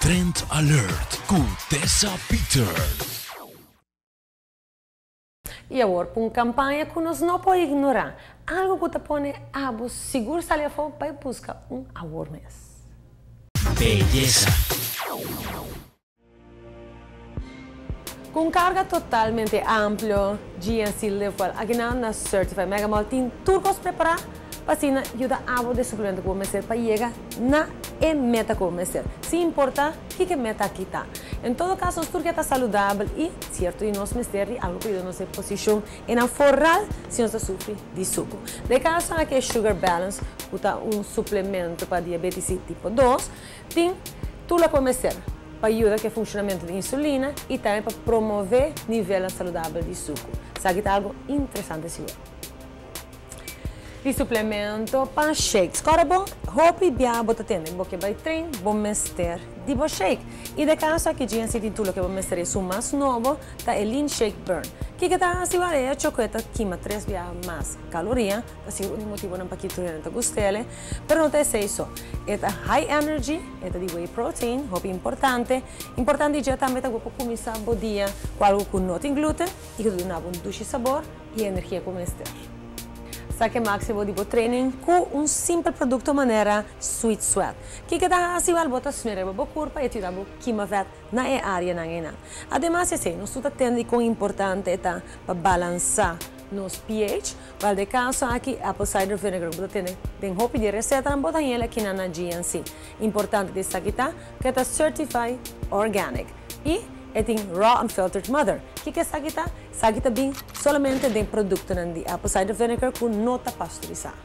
Trend Alert com Tessa Peters. E agora, para uma campanha que nós não podemos ignorar, algo que te põe a seguro sair fora para buscar awareness. Beleza. Com carga totalmente ampla, GNC Level, aqui na Certified Mega Mall, tem tudo preparar para assim ajudar a de suplemento que vamos para chegar na meta que vamos ter. Se importa, que meta aqui está. Em todo caso, nós tudo está saudável e, certo, e nós mistério, algo que nós se posiciona na forral se nós sofre de suco. De caso aqui Sugar Balance, que está suplemento para diabetes tipo 2, tem tudo que vamos ter. Para ajudar o funcionamento da insulina e também para promover nível saudável de suco. Sabe que é algo interessante, senhor. E suplemento para shakes. Agora, bom, roupa e biabo tá tendo. Porque vai treinar, bom mestre de bo shake. E de caso aqui, já tem tudo que bom mestre é o mais novo, tá é Lean Shake Burn. Que tá assim, vale, a chocolate queima 3 vezes mais calorias, assim, o motivo não para que tu não gostele, pero não tem isso. É high energy, é de whey protein, roupa importante já também tá para começar o dia com algo com não tem glúten e que dá um doce sabor e energia como mestre. Saque máximo de training com simples produto maneira Sweet Sweat. Que dá assim al bota smere bo corpo e ti dá bo queima vet na área na ena. Además se nós tudo tende com importante tá para balançar nos pH, val de caso aqui apple cider vinegar bota tende tem roupa de receita não bota ele aqui na GNC. Importante destacar que tá certified organic e tem raw unfiltered mother. Que essa aqui tá? Essa aqui bem somente de produto de apple cider vinegar com nota pasteurizada.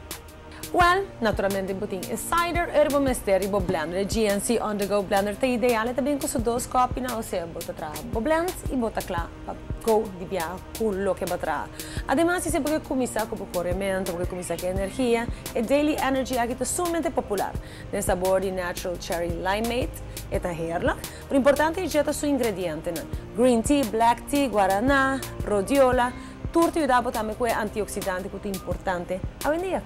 Well, naturalmente botin cider erbo mester e bo blender. GNC on the go blender tá ideal também com os dois copos na ou seja, bota tra bo blend e bota clá para go de bia com lo que batra. Además, se porque começar com o corrimento, porque começar com energia, e daily energy aqui tá somente popular. De sabor de natural cherry limeade, é tá herla. O importante é já tá seu ingrediente, né? Green tea, black tea, guaraná, rhodiola, tudo ajuda também com antioxidante que é importante a vender.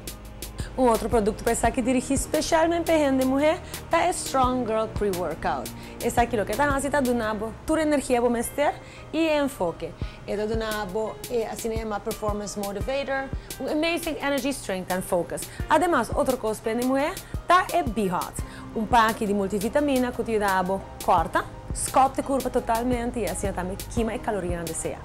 Outro produto para essa aqui dirigi especialmente para a mulher é Strong Girl Pre-Workout. Essa aqui o que está fazendo é dar toda a energia para mestre e enfoque. É dar assim uma performance motivator, amazing energy, strength and focus. Además, outra coisa para a mulher é B-Hot, pack de multivitamina que te dá corta, sculpta a curva totalmente e assim também queima a caloria na deseja.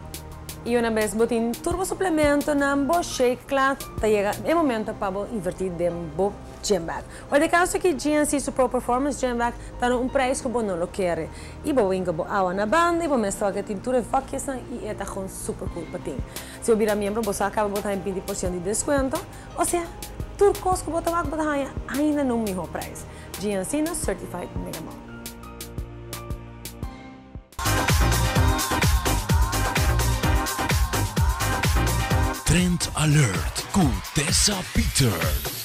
E uma vez botin turbo suplemento na bo shake class, chega é momento para invertir de bo gym bag. O de caso que GNC Super Performance Gym Bag tá preço que bo não lo quer. E bo inga bo awa na banda e bo mestra que tintura vaquesa e é tá com super cool para ti. Se vira membro bo acaba botar em 20% de desconto, ou seja, tudo costo que botar ainda não me preço. GNC no Certified Mega Mall. Trend Alert com Tessa Peters.